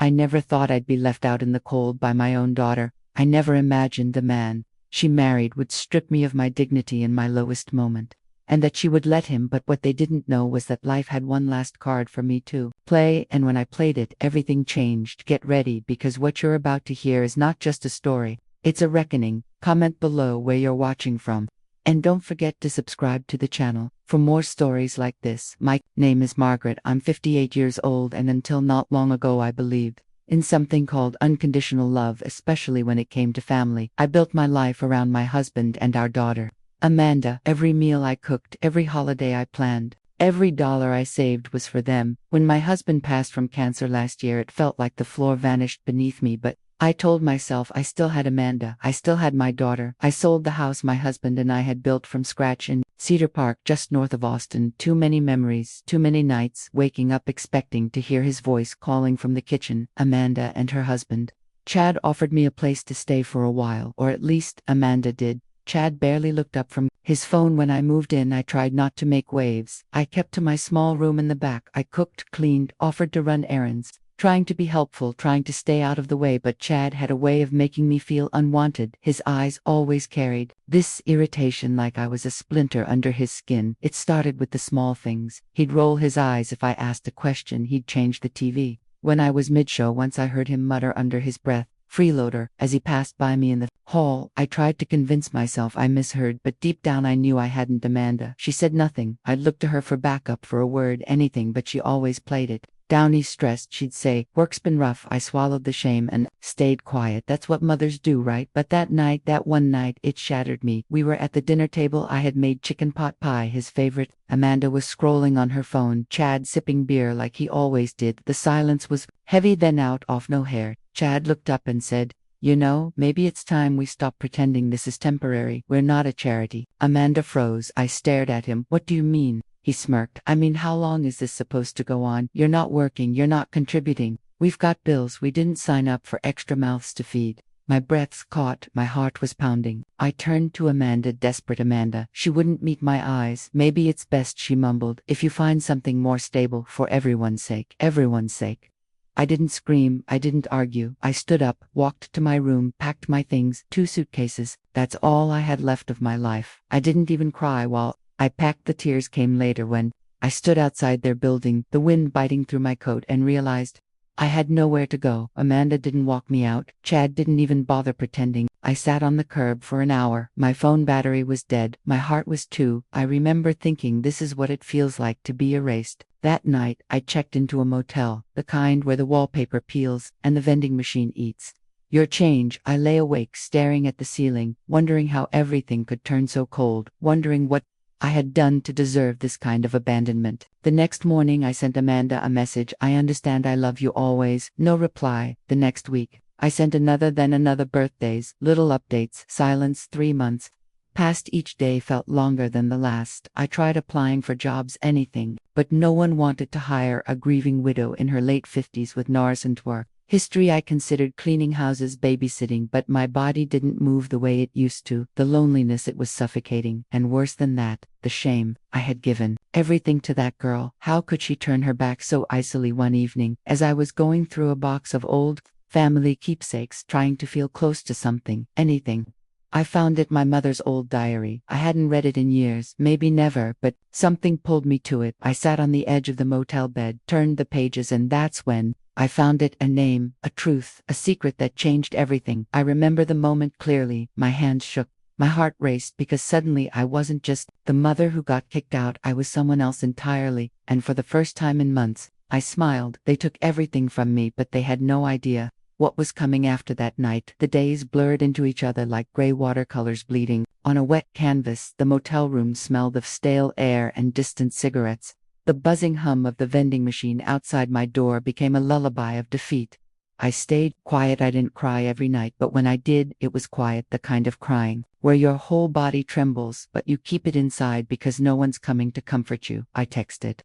I never thought I'd be left out in the cold by my own daughter. I never imagined the man she married would strip me of my dignity in my lowest moment. And that she would let him, but what they didn't know was that life had one last card for me to play, and when I played it, everything changed. Get ready, because what you're about to hear is not just a story, it's a reckoning. Comment below where you're watching from. And don't forget to subscribe to the channel for more stories like this. My name is Margaret. I'm 58 years old, and until not long ago I believed in something called unconditional love, especially when it came to family. I built my life around my husband and our daughter, Amanda. Every meal I cooked, every holiday I planned, every dollar I saved was for them. When my husband passed from cancer last year, it felt like the floor vanished beneath me, but I told myself I still had Amanda, I still had my daughter. I sold the house my husband and I had built from scratch in Cedar Park, just north of Austin. Too many memories, too many nights waking up expecting to hear his voice calling from the kitchen. Amanda and her husband, Chad, offered me a place to stay for a while, or at least Amanda did. Chad barely looked up from his phone when I moved in. I tried not to make waves. I kept to my small room in the back. I cooked, cleaned, offered to run errands, trying to be helpful, trying to stay out of the way, but Chad had a way of making me feel unwanted. His eyes always carried this irritation, like I was a splinter under his skin. It started with the small things. He'd roll his eyes if I asked a question. He'd change the TV when I was mid-show. Once I heard him mutter under his breath, "Freeloader," as he passed by me in the hall. I tried to convince myself I misheard, but deep down I knew I hadn't. Amanda, she said nothing. I'd look to her for backup, for a word, anything, but she always played it. Downy stressed, she'd say, "Work's been rough." I swallowed the shame and stayed quiet. That's what mothers do, right? But that night, that one night, it shattered me. We were at the dinner table. I had made chicken pot pie, his favorite. Amanda was scrolling on her phone, Chad sipping beer like he always did. The silence was heavy. Then, out of no hair, Chad looked up and said, "You know, maybe it's time we stop pretending this is temporary. We're not a charity." Amanda froze. I stared at him. "What do you mean?" He smirked. "I mean, how long is this supposed to go on? You're not working, you're not contributing. We've got bills. We didn't sign up for extra mouths to feed." My breaths caught, my heart was pounding. I turned to Amanda, desperate. Amanda. She wouldn't meet my eyes. "Maybe it's best," she mumbled, "if you find something more stable, for everyone's sake." Everyone's sake. I didn't scream, I didn't argue. I stood up, walked to my room, packed my things, 2 suitcases. That's all I had left of my life. I didn't even cry while I packed. The tears came later when I stood outside their building, the wind biting through my coat, and realized I had nowhere to go. Amanda didn't walk me out. Chad didn't even bother pretending. I sat on the curb for an hour. My phone battery was dead. My heart was too. I remember thinking, this is what it feels like to be erased. That night, I checked into a motel, the kind where the wallpaper peels and the vending machine eats your change. I lay awake, staring at the ceiling, wondering how everything could turn so cold, wondering what I had done to deserve this kind of abandonment. The next morning I sent Amanda a message, "I understand, I love you always." No reply. The next week, I sent another, then another. Birthdays, little updates, silence. 3 months passed. Each day felt longer than the last. I tried applying for jobs, anything, but no one wanted to hire a grieving widow in her late 50s with nascent work history. I considered cleaning houses, babysitting, but my body didn't move the way it used to. The loneliness, it was suffocating. And worse than that, the shame. I had given everything to that girl. How could she turn her back so icily? One evening, as I was going through a box of old family keepsakes, trying to feel close to something, anything, I found it, my mother's old diary. I hadn't read it in years, maybe never, but something pulled me to it. I sat on the edge of the motel bed, turned the pages, and that's when I found it. A name, a truth, a secret that changed everything. I remember the moment clearly. My hands shook. My heart raced, because suddenly I wasn't just the mother who got kicked out. I was someone else entirely, and for the first time in months, I smiled. They took everything from me, but they had no idea what was coming after that night. The days blurred into each other like gray watercolors bleeding on a wet canvas. The motel room smelled of stale air and distant cigarettes. The buzzing hum of the vending machine outside my door became a lullaby of defeat. I stayed quiet. I didn't cry every night, but when I did, it was quiet, the kind of crying where your whole body trembles, but you keep it inside because no one's coming to comfort you. I texted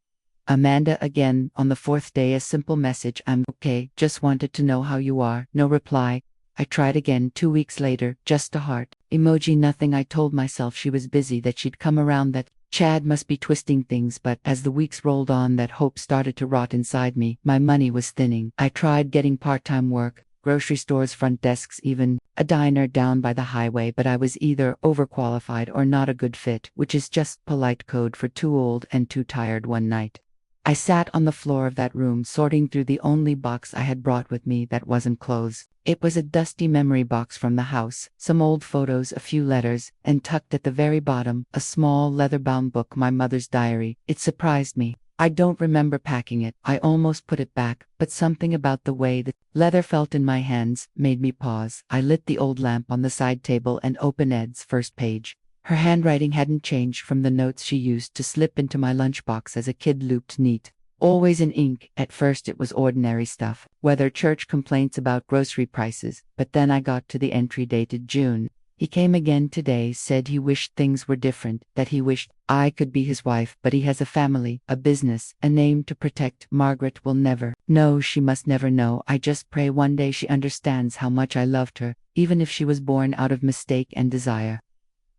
Amanda again on the 4th day, a simple message, "I'm okay, just wanted to know how you are." No reply. I tried again 2 weeks later, just a heart emoji, nothing. I told myself she was busy, that she'd come around, that Chad must be twisting things, but as the weeks rolled on, that hope started to rot inside me. My money was thinning. I tried getting part-time work, grocery stores, front desks, even a diner down by the highway, but I was either overqualified or not a good fit, which is just polite code for too old and too tired. One night, I sat on the floor of that room, sorting through the only box I had brought with me that wasn't clothes. It was a dusty memory box from the house, some old photos, a few letters, and tucked at the very bottom, a small leather-bound book, my mother's diary. It surprised me. I don't remember packing it. I almost put it back, but something about the way the leather felt in my hands made me pause. I lit the old lamp on the side table and opened Ed's first page. Her handwriting hadn't changed from the notes she used to slip into my lunchbox as a kid, looped neat. Always in ink. At first it was ordinary stuff, whether church complaints about grocery prices, but then I got to the entry dated June. He came again today, said he wished things were different, that he wished I could be his wife, but he has a family, a business, a name to protect. Margaret will never know, she must never know. I just pray one day she understands how much I loved her, even if she was born out of mistake and desire.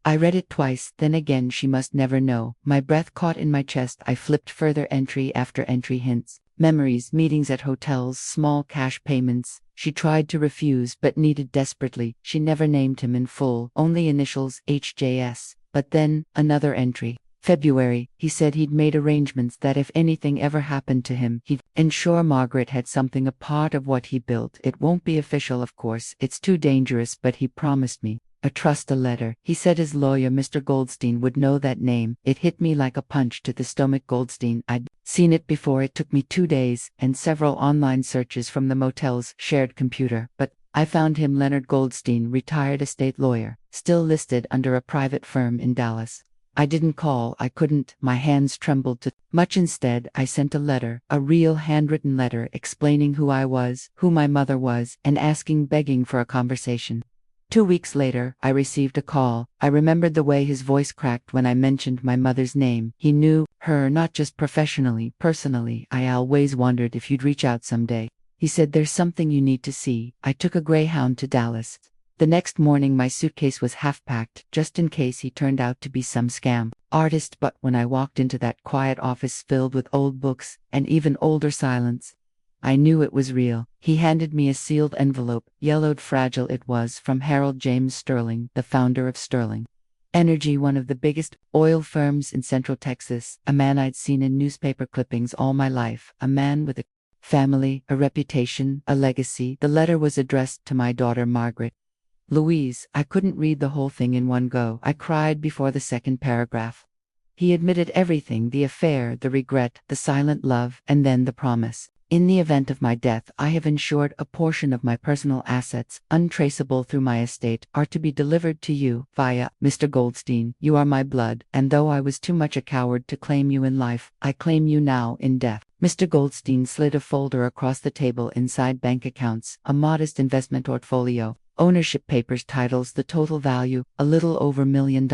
I read it twice, then again, she must never know. My breath caught in my chest. I flipped further, entry after entry, hints, memories, meetings at hotels, small cash payments. She tried to refuse but needed desperately. She never named him in full, only initials, HJS. But then, another entry. February, he said he'd made arrangements that if anything ever happened to him, he'd ensure Margaret had something, a part of what he built. It won't be official, of course, it's too dangerous, but he promised me a trust, a letter. He said his lawyer, Mr. Goldstein, would know that name. It hit me like a punch to the stomach. Goldstein. I'd seen it before. It took me 2 days and several online searches from the motel's shared computer, but I found him. Leonard Goldstein, retired estate lawyer, still listed under a private firm in Dallas. I didn't call. I couldn't. My hands trembled too much. Instead, I sent a letter, a real handwritten letter, explaining who I was, who my mother was, and asking, begging for a conversation. 2 weeks later, I received a call. I remembered the way his voice cracked when I mentioned my mother's name. He knew her, not just professionally, personally. I always wondered if you'd reach out someday. He said, there's something you need to see. I took a Greyhound to Dallas. The next morning, my suitcase was half packed, just in case he turned out to be some scam artist. But when I walked into that quiet office filled with old books and even older silence, I knew it was real. He handed me a sealed envelope, yellowed, fragile. It was from Harold James Sterling, the founder of Sterling Energy, one of the biggest oil firms in Central Texas, a man I'd seen in newspaper clippings all my life, a man with a family, a reputation, a legacy. The letter was addressed to my daughter, Margaret Louise. I couldn't read the whole thing in one go. I cried before the second paragraph. He admitted everything, the affair, the regret, the silent love, and then the promise. In the event of my death, I have ensured a portion of my personal assets, untraceable through my estate, are to be delivered to you via Mr. Goldstein. You are my blood, and though I was too much a coward to claim you in life, I claim you now in death. Mr. Goldstein slid a folder across the table. Inside, bank accounts, a modest investment portfolio, ownership papers, titles, the total value, a little over $1 million.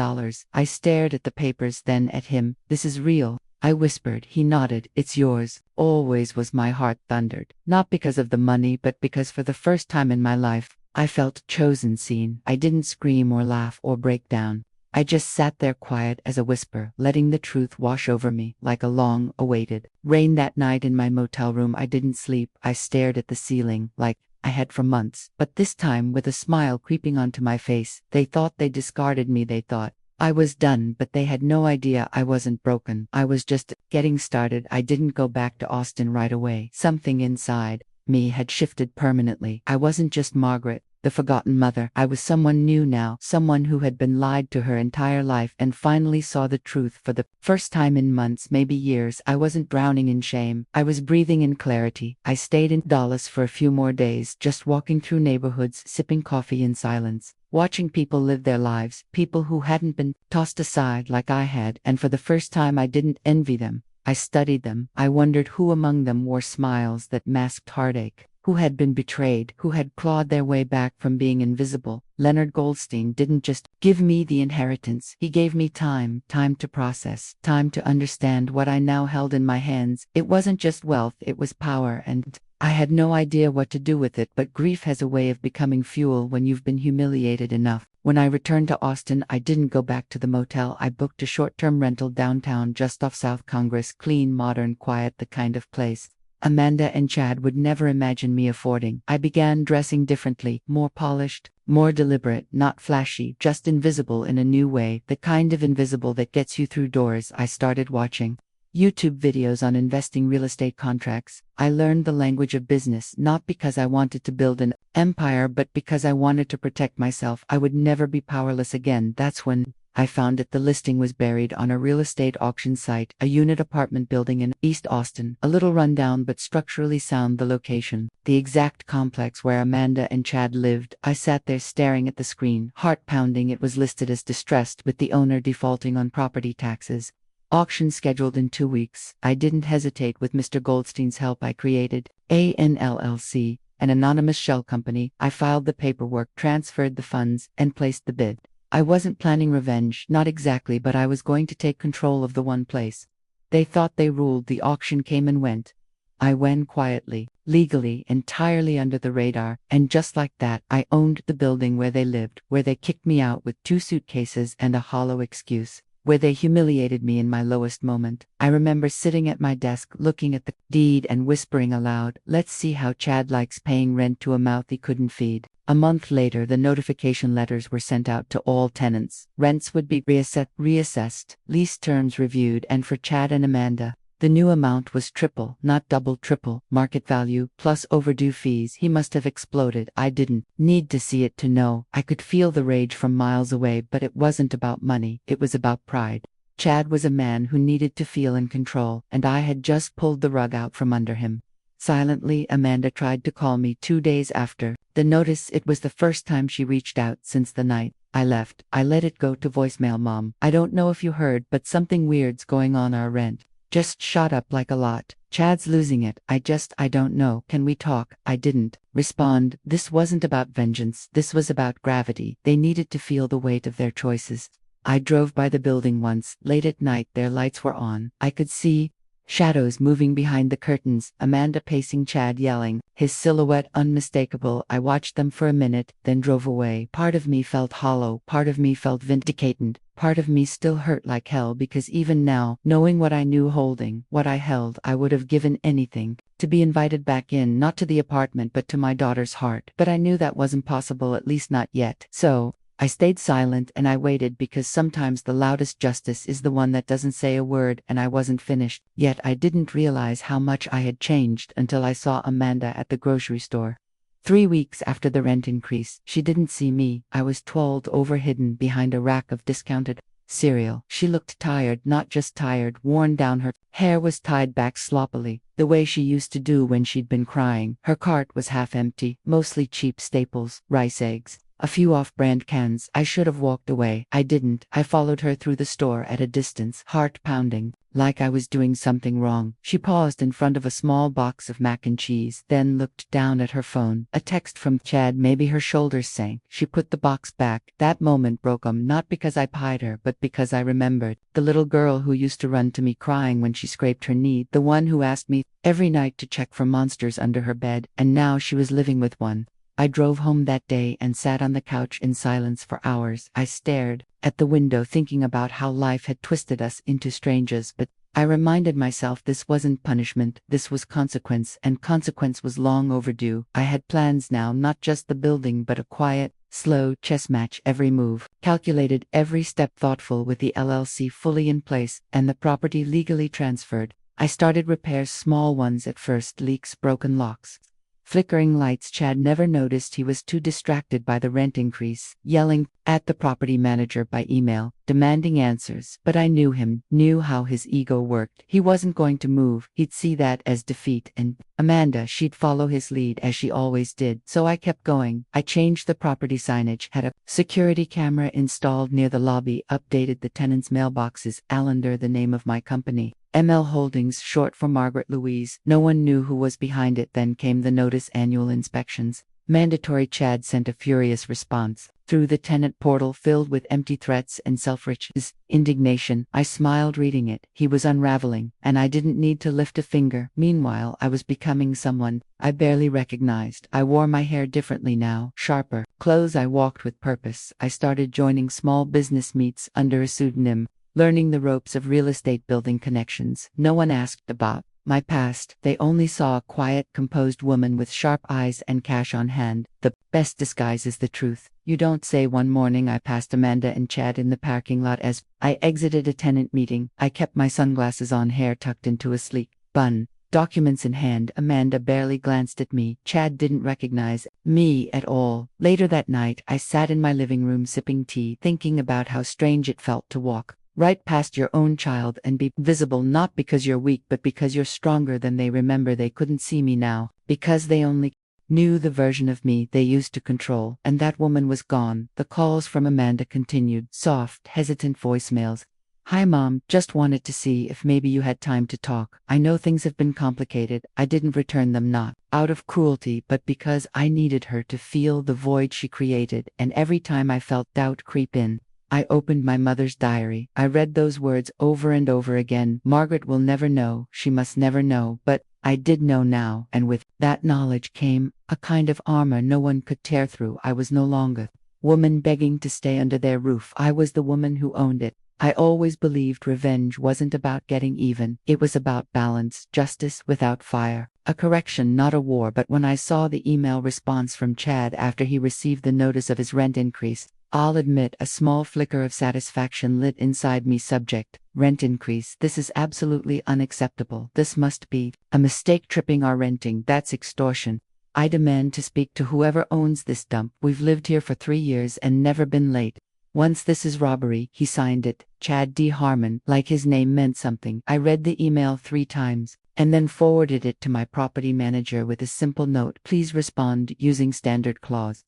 I stared at the papers, then at him. This is real, I whispered. He nodded. It's yours. Always was. My heart thundered, not because of the money, but because for the first time in my life, I felt chosen, seen. I didn't scream or laugh or break down. I just sat there, quiet as a whisper, letting the truth wash over me like a long-awaited rain. That night in my motel room, I didn't sleep. I stared at the ceiling like I had for months, but this time with a smile creeping onto my face. They thought they discarded me. They thought I was done, but they had no idea I wasn't broken. I was just getting started. I didn't go back to Austin right away. Something inside me had shifted permanently. I wasn't just Margaret, the forgotten mother. I was someone new now, someone who had been lied to her entire life and finally saw the truth for the first time in months, maybe years. I wasn't drowning in shame. I was breathing in clarity. I stayed in Dallas for a few more days, just walking through neighborhoods, sipping coffee in silence, watching people live their lives, people who hadn't been tossed aside like I had, and for the first time I didn't envy them. I studied them. I wondered who among them wore smiles that masked heartache, who had been betrayed, who had clawed their way back from being invisible. Leonard Goldstein didn't just give me the inheritance. He gave me time to process, time to understand what I now held in my hands. It wasn't just wealth, it was power, and I had no idea what to do with it. But grief has a way of becoming fuel when you've been humiliated enough. When I returned to Austin, I didn't go back to the motel. I booked a short-term rental downtown just off South Congress. Clean, modern, quiet, the kind of place Amanda and Chad would never imagine me affording. I began dressing differently, more polished, more deliberate, not flashy, just invisible in a new way, the kind of invisible that gets you through doors. I started watching YouTube videos on investing, real estate contracts. I learned the language of business, not because I wanted to build an empire, but because I wanted to protect myself. I would never be powerless again. That's when I found it. The listing was buried on a real estate auction site, a unit apartment building in East Austin, a little rundown but structurally sound. The location, the exact complex where Amanda and Chad lived. I sat there staring at the screen, heart pounding. It was listed as distressed, with the owner defaulting on property taxes. Auction scheduled in 2 weeks. I didn't hesitate. With Mr. Goldstein's help, I created an LLC, an anonymous shell company. I filed the paperwork, transferred the funds, and placed the bid. I wasn't planning revenge, not exactly, but I was going to take control of the one place. They thought they ruled. The auction came and went. I went quietly, legally, entirely under the radar, and just like that, I owned the building where they lived, where they kicked me out with 2 suitcases and a hollow excuse, where they humiliated me in my lowest moment. I remember sitting at my desk, looking at the deed and whispering aloud, "Let's see how Chad likes paying rent to a mouth he couldn't feed." A month later, the notification letters were sent out to all tenants. Rents would be reassessed, lease terms reviewed, and for Chad and Amanda, the new amount was triple, not double, triple, market value, plus overdue fees. He must have exploded. I didn't need to see it to know. I could feel the rage from miles away, but it wasn't about money, it was about pride. Chad was a man who needed to feel in control, and I had just pulled the rug out from under him. Silently, Amanda tried to call me 2 days after the notice. It was the first time she reached out since the night I left. I let it go to voicemail. "Mom, I don't know if you heard, but something weird's going on. Our rent just shot up like a lot. Chad's losing it. I don't know. Can we talk?" I didn't respond. This wasn't about vengeance. This was about gravity. They needed to feel the weight of their choices. I drove by the building once, late at night. Their lights were on. I could see shadows moving behind the curtains, Amanda pacing, Chad yelling, his silhouette unmistakable. I watched them for a minute, then drove away. Part of me felt hollow, part of me felt vindicated, part of me still hurt like hell, because even now, knowing what I knew, holding what I held, I would have given anything to be invited back in, not to the apartment but to my daughter's heart. But I knew that wasn't possible, at least not yet. So I stayed silent and I waited, because sometimes the loudest justice is the one that doesn't say a word. And I wasn't finished yet. I didn't realize how much I had changed until I saw Amanda at the grocery store. 3 weeks after the rent increase, she didn't see me. I was twirled over, hidden behind a rack of discounted cereal. She looked tired, not just tired, worn down. Her hair was tied back sloppily, the way she used to do when she'd been crying. Her cart was half empty, mostly cheap staples, rice, eggs, a few off-brand cans. I should have walked away. I didn't. I followed her through the store at a distance, heart pounding, like I was doing something wrong. She paused in front of a small box of mac and cheese, then looked down at her phone. A text from Chad. Maybe her shoulders sank. She put the box back. That moment broke 'em, not because I pied her, but because I remembered the little girl who used to run to me crying when she scraped her knee, the one who asked me every night to check for monsters under her bed, and now she was living with one. I drove home that day and sat on the couch in silence for hours. I stared at the window, thinking about how life had twisted us into strangers, but I reminded myself this wasn't punishment, this was consequence, and consequence was long overdue. I had plans now, not just the building, but a quiet, slow chess match, every move calculated, every step thoughtful. With the LLC fully in place and the property legally transferred, I started repairs, small ones at first, leaks, broken locks, flickering lights. Chad never noticed. He was too distracted by the rent increase, yelling at the property manager by email, demanding answers. But I knew him, knew how his ego worked. He wasn't going to move. He'd see that as defeat. And Amanda, she'd follow his lead, as she always did. So I kept going. I changed the property signage, had a security camera installed near the lobby, updated the tenants' mailboxes, Allender, the name of my company, ML Holdings, short for Margaret Louise. No one knew who was behind it. Then came the notice: annual inspections, mandatory. Chad sent a furious response. through the tenant portal filled with empty threats and self-righteous indignation. I smiled reading it. He was unraveling, and I didn't need to lift a finger. Meanwhile, I was becoming someone I barely recognized. I wore my hair differently now, sharper. Clothes. I walked with purpose. I started joining small business meets under a pseudonym, learning the ropes of real estate, building connections. No one asked about my past. They only saw a quiet, composed woman with sharp eyes and cash on hand. The best disguise is the truth. You don't say. One morning I passed Amanda and Chad in the parking lot as I exited a tenant meeting. I kept my sunglasses on, hair tucked into a sleek bun, documents in hand. Amanda barely glanced at me. Chad didn't recognize me at all. Later that night, I sat in my living room sipping tea, thinking about how strange it felt to walk right past your own child and be visible, not because you're weak but because you're stronger than they. Remember, they couldn't see me now because they only knew the version of me they used to control. And that woman was gone. The calls from Amanda continued, soft, hesitant voicemails. Hi mom, just wanted to see if maybe you had time to talk. I know things have been complicated. I didn't return them, not out of cruelty but because I needed her to feel the void she created. And every time I felt doubt creep in, I opened my mother's diary. I read those words over and over again. Margaret will never know. She must never know. But I did know now, and with that knowledge came a kind of armor no one could tear through. I was no longer woman begging to stay under their roof. I was the woman who owned it. I always believed revenge wasn't about getting even. It was about balance, justice without fire. A correction, not a war. But when I saw the email response from Chad after he received the notice of his rent increase, I'll admit a small flicker of satisfaction lit inside me. Subject: rent increase. This is absolutely unacceptable. This must be a mistake. Tripping or renting, that's extortion. I demand to speak to whoever owns this dump. We've lived here for 3 years and never been late. Once. This is robbery. He signed it, Chad D. Harmon, like his name meant something. I read the email 3 times and then forwarded it to my property manager with a simple note: please respond using standard clause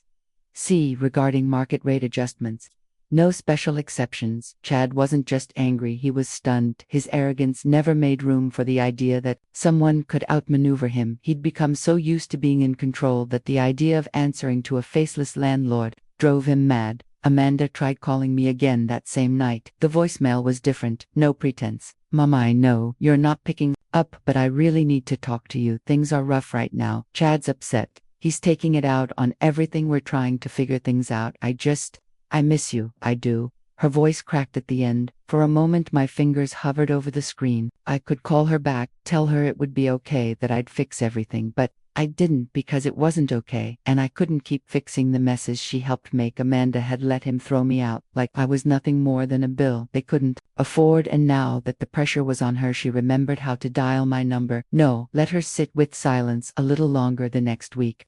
C regarding market rate adjustments. No special exceptions. Chad wasn't just angry, he was stunned. His arrogance never made room for the idea that someone could outmaneuver him. He'd become so used to being in control that the idea of answering to a faceless landlord drove him mad. Amanda tried calling me again that same night. The voicemail was different, no pretense. Mom, I know you're not picking up, but I really need to talk to you. Things are rough right now. Chad's upset. He's taking it out on everything. We're trying to figure things out. I miss you. I do. Her voice cracked at the end. For a moment my fingers hovered over the screen. I could call her back, tell her it would be okay, that I'd fix everything, but I didn't, because it wasn't okay, and I couldn't keep fixing the messes she helped make. Amanda had let him throw me out like I was nothing more than a bill they couldn't afford, and now that the pressure was on her, she remembered how to dial my number. No, let her sit with silence a little longer. The next week,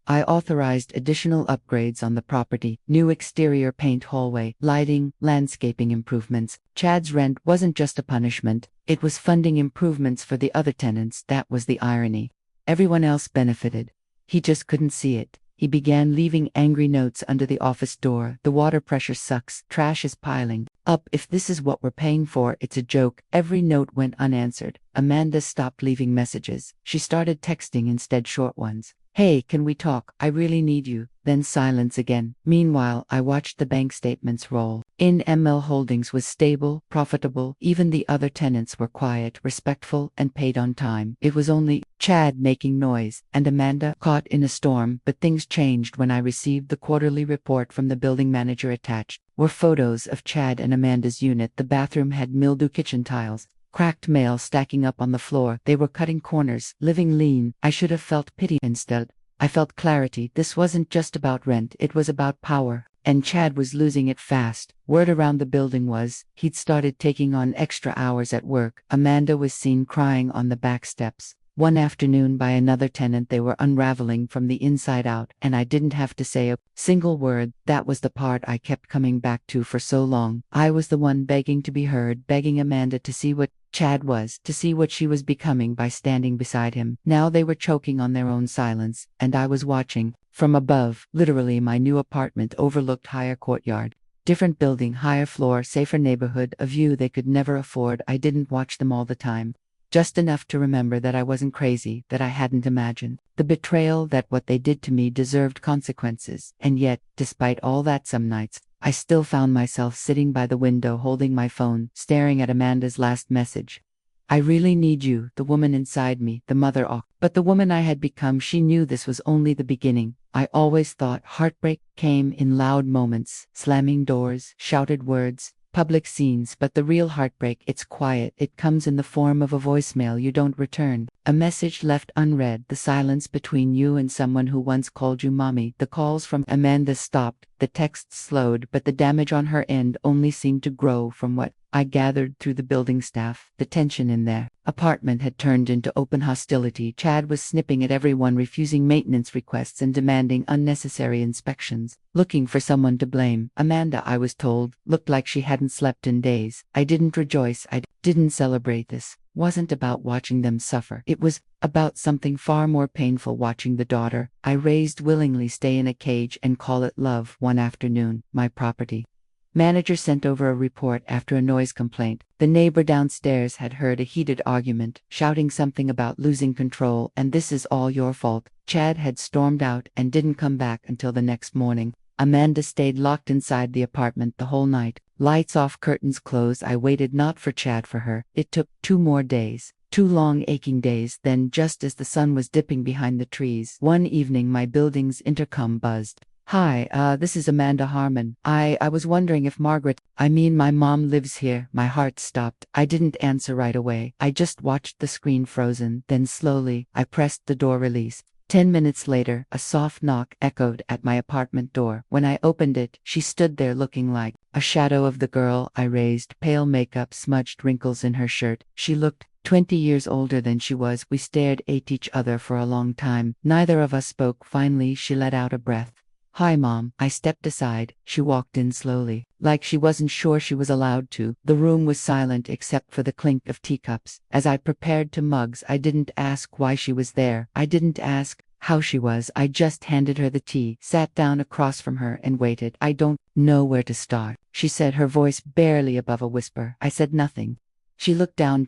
I authorized additional upgrades on the property: new exterior paint, hallway, lighting, landscaping improvements. Chad's rent wasn't just a punishment, it was funding improvements for the other tenants. That was the irony. Everyone else benefited. He just couldn't see it. He began leaving angry notes under the office door. The water pressure sucks. Trash is piling up. If this is what we're paying for, it's a joke. Every note went unanswered. Amanda stopped leaving messages. She started texting instead, short ones. Hey, can we talk? I really need you. Then silence again. Meanwhile, I watched the bank statements roll in. ML Holdings was stable, profitable. Even the other tenants were quiet, respectful, and paid on time. It was only Chad making noise, and Amanda caught in a storm. But things changed when I received the quarterly report from the building manager. Attached were photos of Chad and Amanda's unit. The bathroom had mildew kitchen tiles, cracked mail stacking up on the floor. They were cutting corners, living lean. I should have felt pity. Instead, I felt clarity. This wasn't just about rent, it was about power. And Chad was losing it fast. Word around the building was he'd started taking on extra hours at work. Amanda was seen crying on the back steps one afternoon by another tenant. They were unraveling from the inside out, and I didn't have to say a single word. That was the part I kept coming back to for so long. I was the one begging to be heard, begging Amanda to see what Chad was, to see what she was becoming by standing beside him. Now they were choking on their own silence, and I was watching from above. Literally, my new apartment overlooked higher courtyard, different building, higher floor, safer neighborhood, a view they could never afford. I didn't watch them all the time, just enough to remember that I wasn't crazy, that I hadn't imagined The betrayal that what they did to me deserved consequences, and yet, despite all that, some nights, I still found myself sitting by the window holding my phone, staring at Amanda's last message. I really need you, the woman inside me, the mother. But the woman I had become, she knew this was only the beginning. I always thought heartbreak came in loud moments, slamming doors, shouted words, public scenes, but the real heartbreak, it's quiet. It comes in the form of a voicemail you don't return, a message left unread, the silence between you and someone who once called you mommy. The calls from Amanda stopped, the texts slowed, but the damage on her end only seemed to grow from what I gathered through the building staff. The tension in their apartment had turned into open hostility. Chad was snipping at everyone, refusing maintenance requests and demanding unnecessary inspections, looking for someone to blame. Amanda, I was told, looked like she hadn't slept in days. I didn't rejoice. I didn't celebrate. This wasn't about watching them suffer. It was about something far more painful, watching the daughter I raised willingly stay in a cage and call it love. One afternoon, my property manager sent over a report after a noise complaint. The neighbor downstairs had heard a heated argument, shouting something about losing control, and this is all your fault. Chad had stormed out and didn't come back until the next morning. Amanda stayed locked inside the apartment the whole night. Lights off, curtains closed. I waited, not for Chad, for her. It took 2 more days. 2 long, aching days. Then, just as the sun was dipping behind the trees, one evening my building's intercom buzzed. Hi, this is Amanda Harmon. I was wondering if my mom lives here. My heart stopped. I didn't answer right away. I just watched the screen frozen. Then slowly, I pressed the door release. 10 minutes later, a soft knock echoed at my apartment door. When I opened it, she stood there looking like a shadow of the girl I raised, pale makeup, smudged wrinkles in her shirt. She looked 20 years older than she was. We stared at each other for a long time. Neither of us spoke. Finally, she let out a breath. Hi, Mom. I stepped aside. She walked in slowly, like she wasn't sure she was allowed to. The room was silent except for the clink of teacups. As I prepared to mugs, I didn't ask why she was there. I didn't ask how she was. I just handed her the tea, sat down across from her, and waited. I don't know where to start, she said, her voice barely above a whisper. I said nothing. She looked down.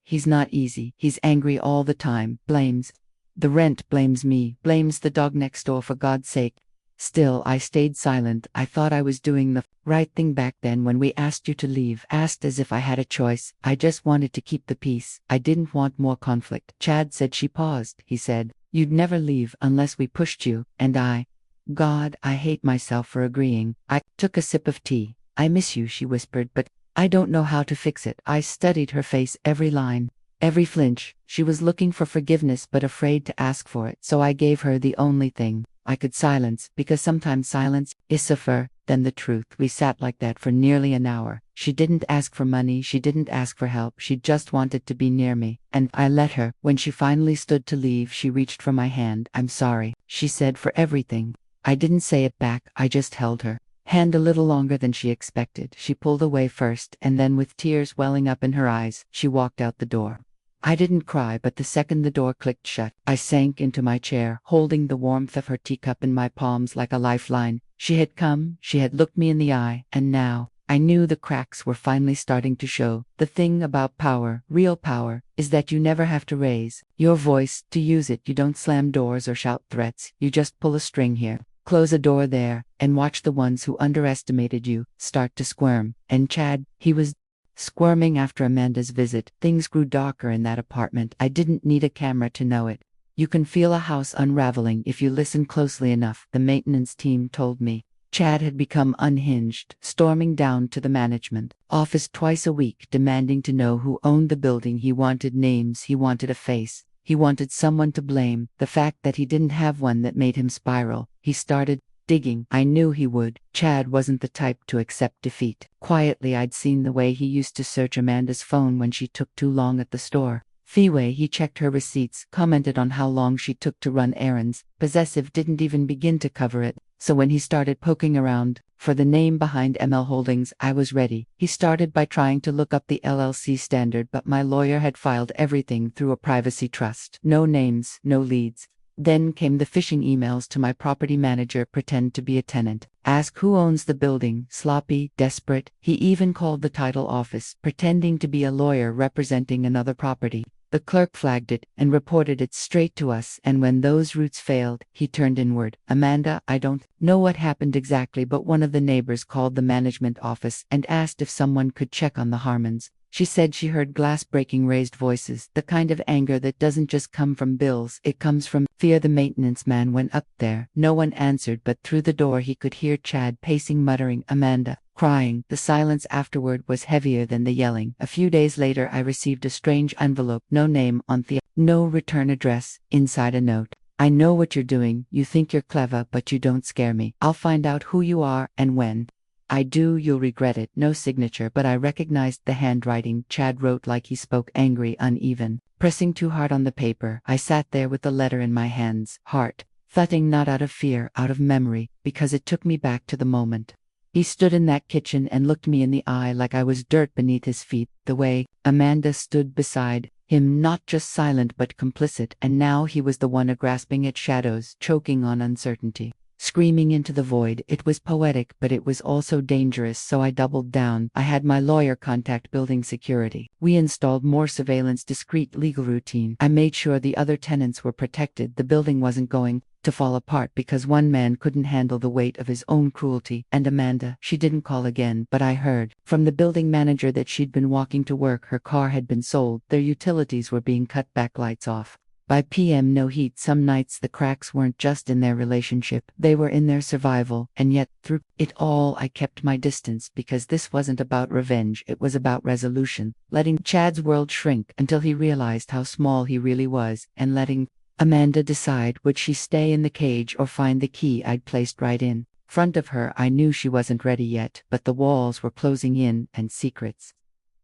He's not easy. He's angry all the time. Blames the rent, blames me, blames the dog next door, for God's sake. Still, I stayed silent. I thought I was doing the right thing back then when we asked you to leave, asked as if I had a choice. I just wanted to keep the peace. I didn't want more conflict. Chad said. She paused. He said, you'd never leave unless we pushed you, and God, I hate myself for agreeing. I took a sip of tea. I miss you, she whispered, but I don't know how to fix it. I studied her face, every line, every flinch. She was looking for forgiveness but afraid to ask for it, so I gave her the only thing I could: silence, because sometimes silence is safer than the truth. We sat like that for nearly an hour. She didn't ask for money, she didn't ask for help, she just wanted to be near me, and I let her. When she finally stood to leave, she reached for my hand. I'm sorry, she said, for everything. I didn't say it back, I just held her hand a little longer than she expected. She pulled away first, and then, with tears welling up in her eyes, she walked out the door. I didn't cry, but the second the door clicked shut, I sank into my chair, holding the warmth of her teacup in my palms like a lifeline. She had come, she had looked me in the eye, and now I knew the cracks were finally starting to show. The thing about power, real power, is that you never have to raise your voice to use it. You don't slam doors or shout threats, you just pull a string here, close a door there, and watch the ones who underestimated you start to squirm. And Chad, he was squirming after Amanda's visit. Things grew darker in that apartment. I didn't need a camera to know it. You can feel a house unraveling if you listen closely enough, the maintenance team told me. Chad had become unhinged, storming down to the management office twice a week, demanding to know who owned the building. He wanted names, he wanted a face, he wanted someone to blame. The fact that he didn't have one that made him spiral. He started digging. I knew he would. Chad wasn't the type to accept defeat. Quietly, I'd seen the way he used to search Amanda's phone when she took too long at the store. The way he checked her receipts, commented on how long she took to run errands. Possessive, didn't even begin to cover it. So when he started poking around for the name behind ML Holdings, I was ready. He started by trying to look up the LLC standard, but my lawyer had filed everything through a privacy trust. No names, no leads. Then came the phishing emails to my property manager: pretend to be a tenant, ask who owns the building. Sloppy, desperate. He even called the title office, pretending to be a lawyer representing another property. The clerk flagged it and reported it straight to us, and when those routes failed, he turned inward. Amanda, I don't know what happened exactly, but one of the neighbors called the management office and asked if someone could check on the Harmons. She said she heard glass breaking, raised voices, the kind of anger that doesn't just come from bills, it comes from fear. The maintenance man went up there. No one answered, but through the door he could hear Chad pacing, muttering, Amanda, crying. The silence afterward was heavier than the yelling. A few days later I received a strange envelope, no name on the, no return address, inside a note. I know what you're doing, you think you're clever, but you don't scare me. I'll find out who you are, and when I do, you'll regret it. No signature, but I recognized the handwriting. Chad wrote like he spoke, angry, uneven, pressing too hard on the paper. I sat there with the letter in my hands, heart thudding, not out of fear, out of memory, because it took me back to the moment he stood in that kitchen and looked me in the eye like I was dirt beneath his feet, the way Amanda stood beside him, not just silent but complicit, and now he was the one grasping at shadows, choking on uncertainty, screaming into the void. It was poetic, but it was also dangerous, so I doubled down. I had my lawyer contact building security. We installed more surveillance, discreet legal routine. I made sure the other tenants were protected. The building wasn't going to fall apart because one man couldn't handle the weight of his own cruelty. And Amanda, she didn't call again, but I heard from the building manager that she'd been walking to work. Her car had been sold, their utilities were being cut back, lights off. By PM, no heat. Some nights the cracks weren't just in their relationship, they were in their survival, and yet, through it all, I kept my distance because this wasn't about revenge, it was about resolution, letting Chad's world shrink until he realized how small he really was, and letting Amanda decide would she stay in the cage or find the key I'd placed right in front of her. I knew she wasn't ready yet, but the walls were closing in, and secrets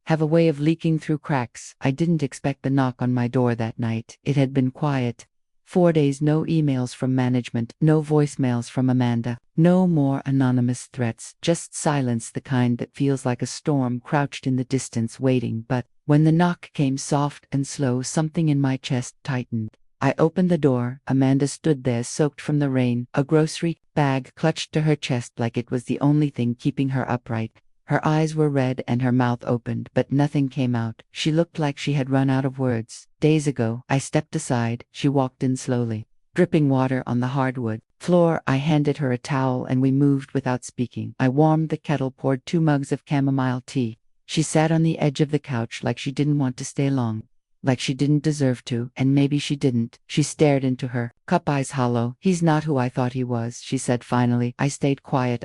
have a way of leaking through cracks. I didn't expect the knock on my door that night. It had been quiet. 4 days, no emails from management, no voicemails from Amanda, no more anonymous threats, just silence, the kind that feels like a storm crouched in the distance waiting. But when the knock came, soft and slow, something in my chest tightened. I opened the door. Amanda stood there, soaked from the rain, a grocery bag clutched to her chest like it was the only thing keeping her upright. Her eyes were red and her mouth opened, but nothing came out. She looked like she had run out of words. Days ago, I stepped aside. She walked in slowly, dripping water on the hardwood floor. I handed her a towel and we moved without speaking. I warmed the kettle, poured 2 mugs of chamomile tea. She sat on the edge of the couch like she didn't want to stay long, like she didn't deserve to, and maybe she didn't. She stared into her cup, eyes hollow. He's not who I thought he was, she said finally. I stayed quiet.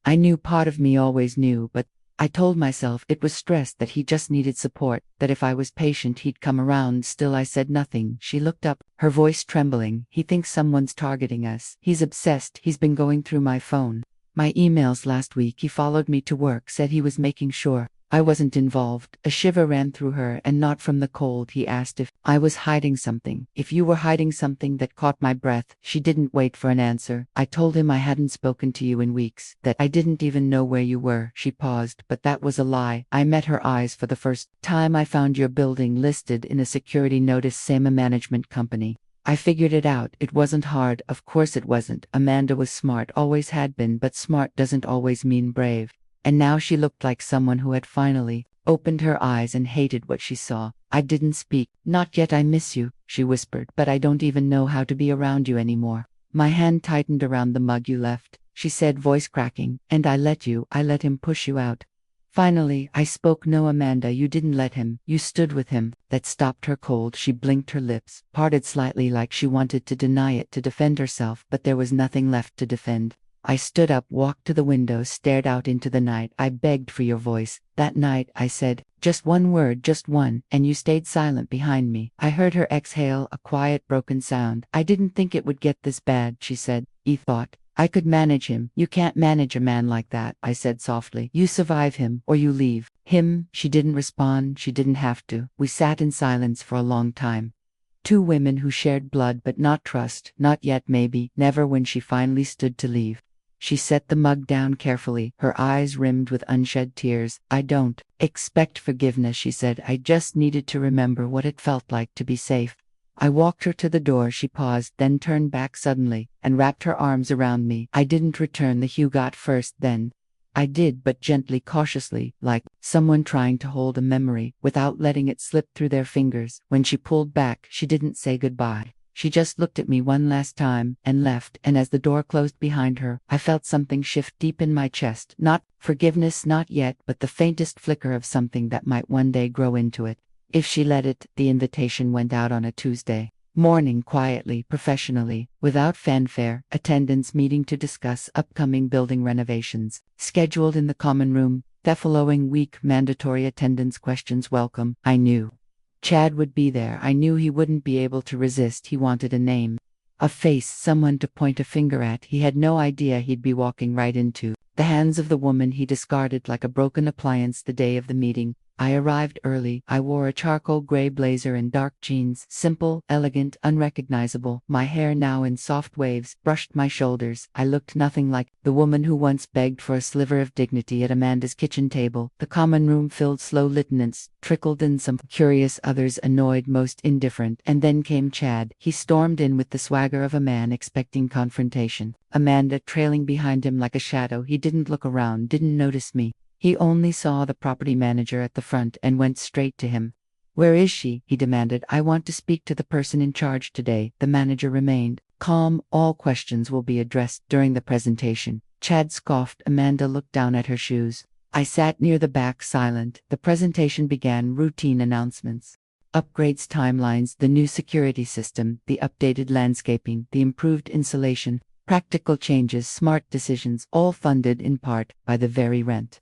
I knew, part of me always knew, but I told myself it was stress, that he just needed support, that if I was patient he'd come around. Still I said nothing. She looked up, her voice trembling. He thinks someone's targeting us. He's obsessed. He's been going through my phone, my emails. Last week he followed me to work, said he was making sure I wasn't involved. A shiver ran through her, and not from the cold. He asked if I was hiding something. If you were hiding something. That caught my breath. She didn't wait for an answer. I told him I hadn't spoken to you in weeks, that I didn't even know where you were. She paused, but that was a lie. I met her eyes for the first time. I found your building listed in a security notice, same a management company. I figured it out. It wasn't hard. Of course it wasn't. Amanda was smart, always had been, but smart doesn't always mean brave. And now she looked like someone who had finally opened her eyes and hated what she saw. I didn't speak. Not yet. I miss you, she whispered, but I don't even know how to be around you anymore. My hand tightened around the mug you left, she said, voice cracking, and I let him push you out. Finally, I spoke. No, Amanda, you didn't let him. You stood with him. That stopped her cold. She blinked, her lips parted slightly like she wanted to deny it, to defend herself, but there was nothing left to defend. I stood up, walked to the window, stared out into the night. I begged for your voice. That night, I said, just one word, just one, and you stayed silent behind me. I heard her exhale, a quiet, broken sound. I didn't think it would get this bad, she said. I thought I could manage him. You can't manage a man like that, I said softly. You survive him, or you leave him. She didn't respond. She didn't have to. We sat in silence for a long time. 2 women who shared blood but not trust. Not yet, maybe never. When she finally stood to leave, she set the mug down carefully, her eyes rimmed with unshed tears. I don't expect forgiveness, she said. I just needed to remember what it felt like to be safe. I walked her to the door. She paused, then turned back suddenly, and wrapped her arms around me. I didn't return the hug. Got first, then I did, but gently, cautiously, like someone trying to hold a memory without letting it slip through their fingers. When she pulled back, she didn't say goodbye. She just looked at me one last time and left, and as the door closed behind her, I felt something shift deep in my chest. Not forgiveness, not yet, but the faintest flicker of something that might one day grow into it. If she let it. The invitation went out on a Tuesday morning, quietly, professionally, without fanfare. Attendance meeting to discuss upcoming building renovations, scheduled in the common room. The following week, mandatory attendance questions. Welcome. I knew Chad would be there. I knew he wouldn't be able to resist. He wanted a name, a face, someone to point a finger at. He had no idea he'd be walking right into the hands of the woman he discarded like a broken appliance. The day of the meeting, I arrived early. I wore a charcoal gray blazer and dark jeans, simple, elegant, unrecognizable. My hair, now in soft waves, brushed my shoulders. I looked nothing like the woman who once begged for a sliver of dignity at Amanda's kitchen table. The common room filled. Slow lieutenants trickled in, some curious, others annoyed, most indifferent. And then came Chad. He stormed in with the swagger of a man expecting confrontation, Amanda trailing behind him like a shadow. He didn't look around, didn't notice me. He only saw the property manager at the front and went straight to him. "Where is she?" he demanded. "I want to speak to the person in charge today." The manager remained calm. "All questions will be addressed during the presentation." Chad scoffed. Amanda looked down at her shoes. I sat near the back, silent. The presentation began. Routine announcements, upgrades, timelines, the new security system, the updated landscaping, the improved insulation, practical changes, smart decisions, all funded in part by the very rent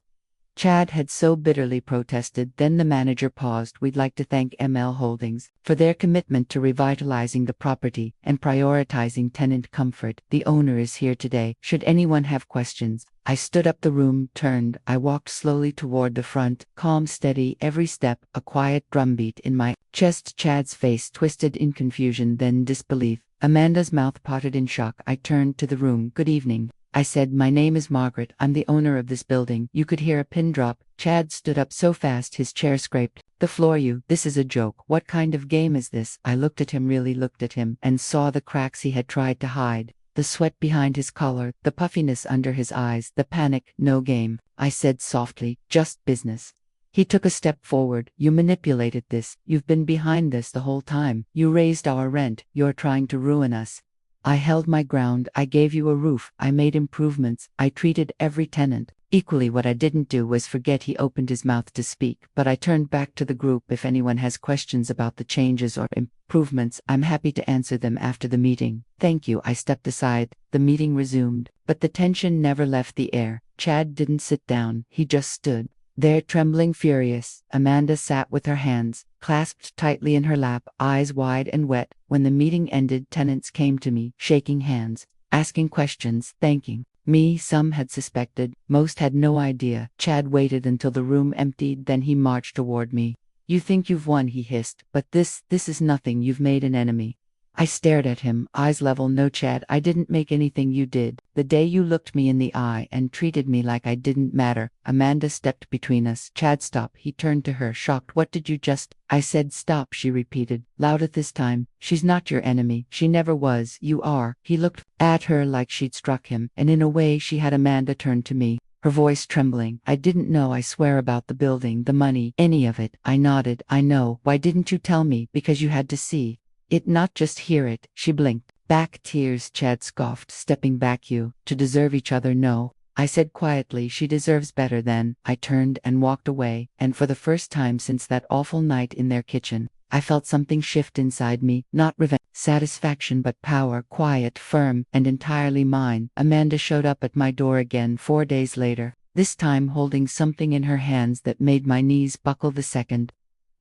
Chad had so bitterly protested. Then the manager paused. "We'd like to thank ML Holdings for their commitment to revitalizing the property and prioritizing tenant comfort. The owner is here today. Should anyone have questions." I stood up. The room turned. I walked slowly toward the front, calm, steady, every step, a quiet drumbeat in my chest. Chad's face twisted in confusion, then disbelief. Amanda's mouth parted in shock. I turned to the room. "Good evening," I said. "My name is Margaret. I'm the owner of this building." You could hear a pin drop. Chad stood up so fast his chair scraped the floor. This is a joke. What kind of game is this?" I looked at him, really looked at him, and saw the cracks he had tried to hide, the sweat behind his collar, the puffiness under his eyes, the panic. "No game," I said softly, "just business." He took a step forward. "You manipulated this. You've been behind this the whole time. You raised our rent. You're trying to ruin us." I held my ground. "I gave you a roof. I made improvements. I treated every tenant equally. What I didn't do was forget." He opened his mouth to speak, but I turned back to the group. "If anyone has questions about the changes or improvements, I'm happy to answer them after the meeting." "Thank you." I stepped aside. The meeting resumed, but the tension never left the air. Chad didn't sit down. He just stood there, trembling, furious. Amanda sat with her hands clasped tightly in her lap, eyes wide and wet. When the meeting ended, tenants came to me, shaking hands, asking questions, thanking me. Some had suspected, most had no idea. Chad waited until the room emptied, then he marched toward me. "You think you've won," he hissed, "but this is nothing. You've made an enemy." I stared at him, eyes level. "No, Chad, I didn't make anything. You did. The day you looked me in the eye and treated me like I didn't matter." Amanda stepped between us. "Chad, stop." He turned to her, shocked. "What did you just—" I said, "Stop," she repeated, louder this time. "She's not your enemy. She never was. You are." He looked at her like she'd struck him, and in a way she had. Amanda turned to me, her voice trembling. "I didn't know, I swear, about the building, the money, any of it." I nodded. "I know. Why didn't you tell me?" "Because you had to see it, not just hear it." She blinked back, tears. Chad scoffed, stepping back. "You to deserve each other." "No," I said quietly. "She deserves better." Then I turned and walked away, and for the first time since that awful night in their kitchen, I felt something shift inside me. Not revenge, satisfaction, but power, quiet, firm, and entirely mine. Amanda showed up at my door again 4 days later, this time holding something in her hands that made my knees buckle. The second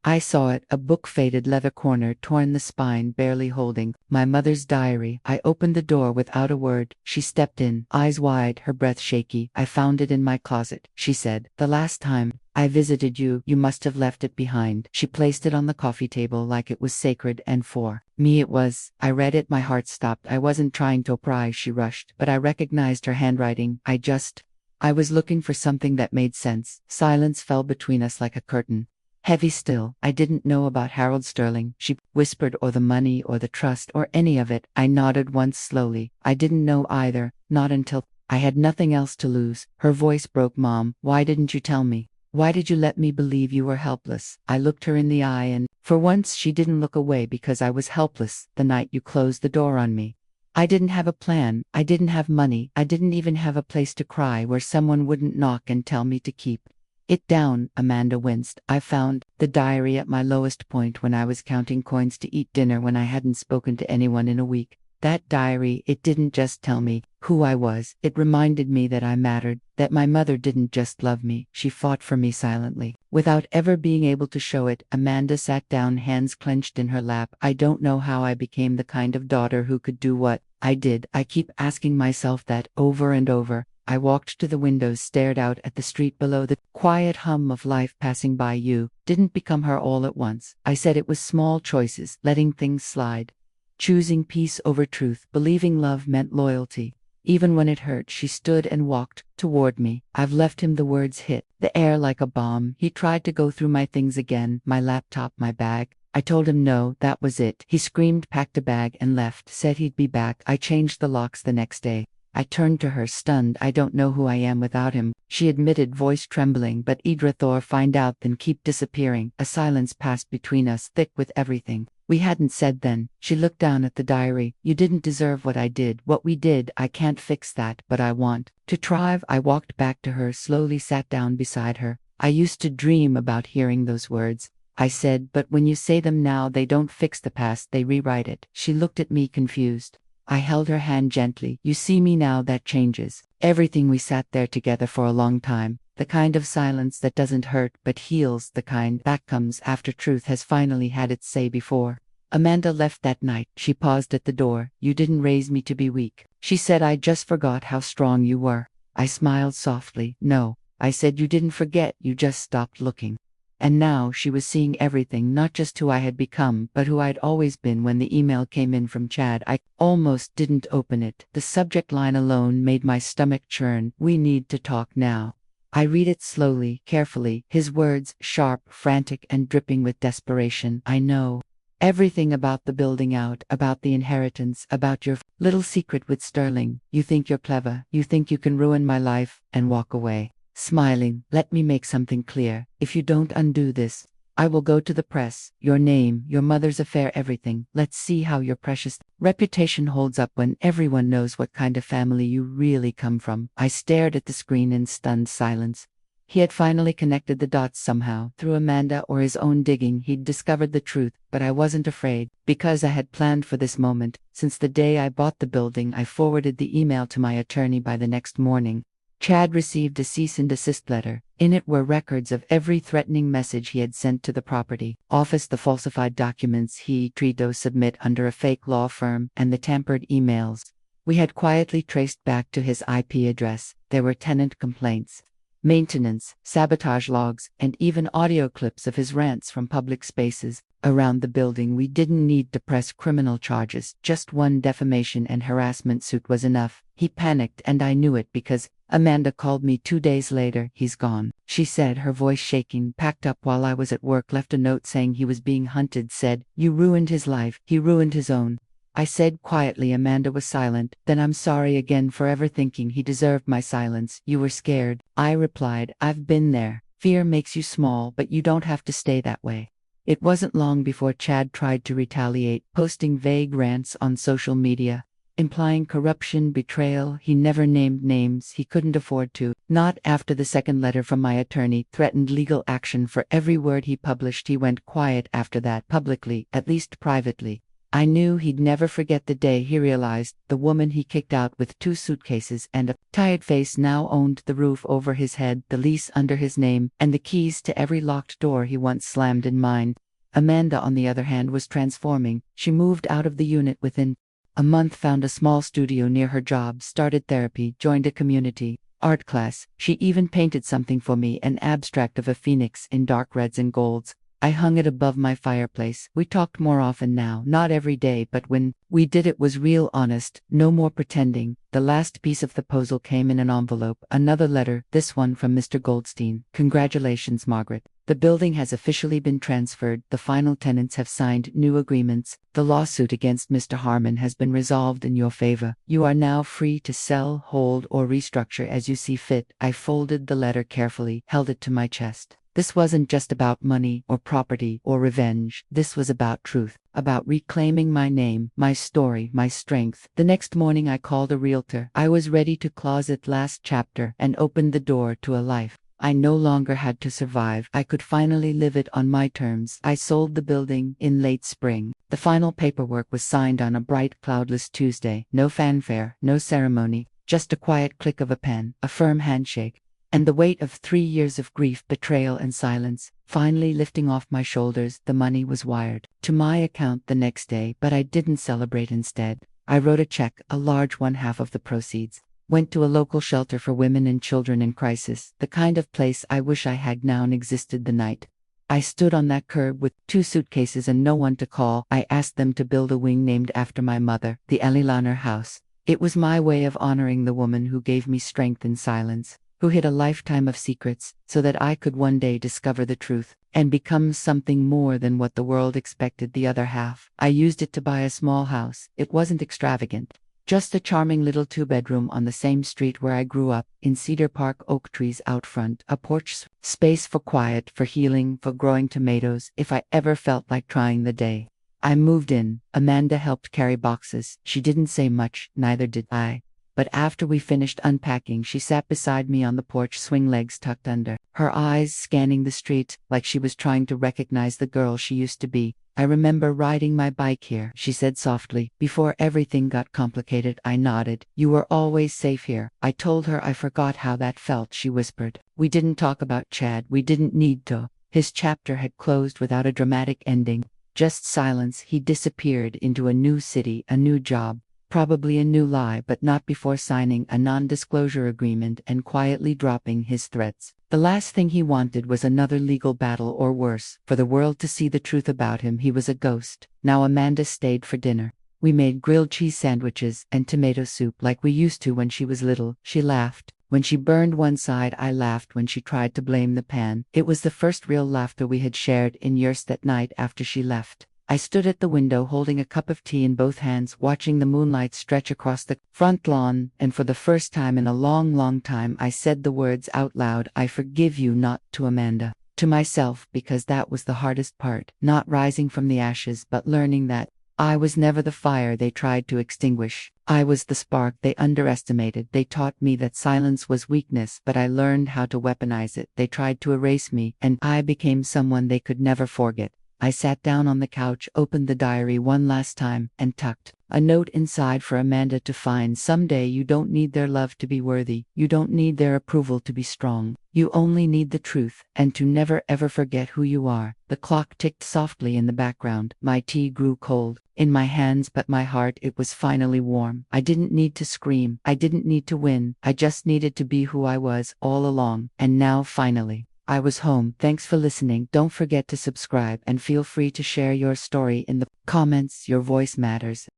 I saw it, a book, faded leather corner, torn, the spine barely holding. My mother's diary. I opened the door without a word. She stepped in, eyes wide, her breath shaky. "I found it in my closet," she said. "The last time I visited you, you must have left it behind." She placed it on the coffee table like it was sacred, and for me it was. I read it, my heart stopped. I wasn't trying to pry, she rushed, but I recognized her handwriting. I was looking for something that made sense. Silence fell between us like a curtain, heavy still. "I didn't know about Harold Sterling," she whispered, "or the money, or the trust, or any of it." I nodded once slowly. "I didn't know either, not until I had nothing else to lose. Her voice broke. Mom, why didn't you tell me? Why did you let me believe you were helpless? I looked her in the eye and, for once, she didn't look away because I was helpless the night you closed the door on me. I didn't have a plan, I didn't have money, I didn't even have a place to cry where someone wouldn't knock and tell me to keep it down. Amanda winced. I found the diary at my lowest point when I was counting coins to eat dinner when I hadn't spoken to anyone in a week. That diary, it didn't just tell me who I was, it reminded me that I mattered, that my mother didn't just love me, she fought for me silently. Without ever being able to show it, Amanda sat down, hands clenched in her lap. I don't know how I became the kind of daughter who could do what I did. I keep asking myself that over and over. I walked to the windows, stared out at the street below, the quiet hum of life passing by. You didn't become her all at once. I said it was small choices, letting things slide. Choosing peace over truth, believing love meant loyalty. Even when it hurt, she stood and walked toward me. I've left him. The words hit the air like a bomb. He tried to go through my things again, my laptop, my bag. I told him no, that was it. He screamed, packed a bag and left, said he'd be back. I changed the locks the next day. I turned to her, stunned. I don't know who I am without him, she admitted, voice trembling. But Idra Thor, find out then keep disappearing. A silence passed between us, thick with everything we hadn't said then. She looked down at the diary. You didn't deserve what I did, what we did. I can't fix that, but I want to try. I walked back to her, slowly sat down beside her. I used to dream about hearing those words, I said, but when you say them now, they don't fix the past, they rewrite it. She looked at me, confused. I held her hand gently. You see me now, that changes everything. We sat there together for a long time. The kind of silence that doesn't hurt but heals, the kind that comes after truth has finally had its say. Before Amanda left that night, she paused at the door. You didn't raise me to be weak, she said. I just forgot how strong you were. I smiled softly. No, I said, you didn't forget, you just stopped looking. And now she was seeing everything, not just who I had become, but who I'd always been. When the email came in from Chad, I almost didn't open it. The subject line alone made my stomach churn. We need to talk now. I read it slowly, carefully, his words sharp, frantic, and dripping with desperation. I know everything about the building out, about the inheritance, about your little secret with Sterling. You think you're clever, you think you can ruin my life and walk away. Smiling, let me make something clear. If you don't undo this, I will go to the press. Your name, your mother's affair, everything. Let's see how your precious reputation holds up when everyone knows what kind of family you really come from. I stared at the screen in stunned silence. He had finally connected the dots somehow. Through Amanda or his own digging, he'd discovered the truth, but I wasn't afraid, because I had planned for this moment. Since the day I bought the building, I forwarded the email to my attorney. By the next morning, Chad received a cease and desist letter. In it were records of every threatening message he had sent to the property office, the falsified documents he tried to submit under a fake law firm, and the tampered emails we had quietly traced back to his IP address. There were tenant complaints, maintenance, sabotage logs, and even audio clips of his rants from public spaces around the building. We didn't need to press criminal charges. Just one defamation and harassment suit was enough. He panicked, and I knew it because Amanda called me 2 days later. He's gone, she said, her voice shaking. Packed up while I was at work, left a note saying he was being hunted. Said, you ruined his life, he ruined his own. I said quietly. Amanda was silent. Then I'm sorry again for ever thinking he deserved my silence. You were scared, I replied. I've been there. Fear makes you small, but you don't have to stay that way. It wasn't long before Chad tried to retaliate, posting vague rants on social media, implying corruption, betrayal. He never named names, he couldn't afford to. Not after the second letter from my attorney threatened legal action for every word he published. He went quiet after that, publicly, at least privately. I knew he'd never forget the day he realized the woman he kicked out with 2 suitcases and a tired face now owned the roof over his head, the lease under his name, and the keys to every locked door he once slammed in mine. Amanda, on the other hand, was transforming. She moved out of the unit within a month, found a small studio near her job, started therapy, joined a community art class. She even painted something for me, an abstract of a phoenix in dark reds and golds. I hung it above my fireplace. We talked more often now, not every day, but when we did it was real, honest, no more pretending. The last piece of the puzzle came in an envelope, another letter, this one from Mr. Goldstein. Congratulations, Margaret. The building has officially been transferred, the final tenants have signed new agreements, the lawsuit against Mr. Harmon has been resolved in your favor. You are now free to sell, hold, or restructure as you see fit. I folded the letter carefully, held it to my chest. This wasn't just about money or property or revenge. This was about truth, about reclaiming my name, my story, my strength. The next morning I called a realtor. I was ready to close it last chapter and open the door to a life I no longer had to survive. I could finally live it on my terms. I sold the building in late spring. The final paperwork was signed on a bright, cloudless Tuesday. No fanfare, no ceremony, just a quiet click of a pen, a firm handshake, and the weight of 3 years of grief, betrayal, and silence finally lifting off my shoulders. The money was wired to my account the next day, but I didn't celebrate. Instead, I wrote a check, a large one. Half of the proceeds went to a local shelter for women and children in crisis, the kind of place I wish I had known existed the night I stood on that curb with 2 suitcases and no one to call. I asked them to build a wing named after my mother, the Elilaner House. It was my way of honoring the woman who gave me strength in silence, who hid a lifetime of secrets, so that I could one day discover the truth and become something more than what the world expected. The other half, I used it to buy a small house. It wasn't extravagant, just a charming little 2-bedroom on the same street where I grew up, in Cedar Park. Oak trees out front, a porch, space for quiet, for healing, for growing tomatoes if I ever felt like trying. The day I moved in, Amanda helped carry boxes. She didn't say much, neither did I. But after we finished unpacking, she sat beside me on the porch, swing legs tucked under, her eyes scanning the street like she was trying to recognize the girl she used to be. I remember riding my bike here, she said softly, before everything got complicated. I nodded. You were always safe here. I told her I forgot how that felt. She whispered. We didn't talk about Chad. We didn't need to. His chapter had closed without a dramatic ending. Just silence. He disappeared into a new city, a new job. Probably a new lie, but not before signing a non-disclosure agreement and quietly dropping his threats. The last thing he wanted was another legal battle, or worse, for the world to see the truth about him. He was a ghost. Now Amanda stayed for dinner. We made grilled cheese sandwiches and tomato soup like we used to when she was little. She laughed when she burned one side. I laughed when she tried to blame the pan. It was the first real laughter we had shared in years. That night after she left, I stood at the window holding a cup of tea in both hands, watching the moonlight stretch across the front lawn, and for the first time in a long, long time I said the words out loud. I forgive you. Not to Amanda, to myself, because that was the hardest part. Not rising from the ashes, but learning that I was never the fire they tried to extinguish. I was the spark they underestimated. They taught me that silence was weakness, but I learned how to weaponize it. They tried to erase me, and I became someone they could never forget. I sat down on the couch, opened the diary one last time, and tucked a note inside for Amanda to find. Someday you don't need their love to be worthy. You don't need their approval to be strong. You only need the truth, and to never ever forget who you are. The clock ticked softly in the background. My tea grew cold in my hands, but my heart, it was finally warm. I didn't need to scream. I didn't need to win. I just needed to be who I was all along. And now finally, I was home. Thanks for listening. Don't forget to subscribe and feel free to share your story in the comments. Your voice matters.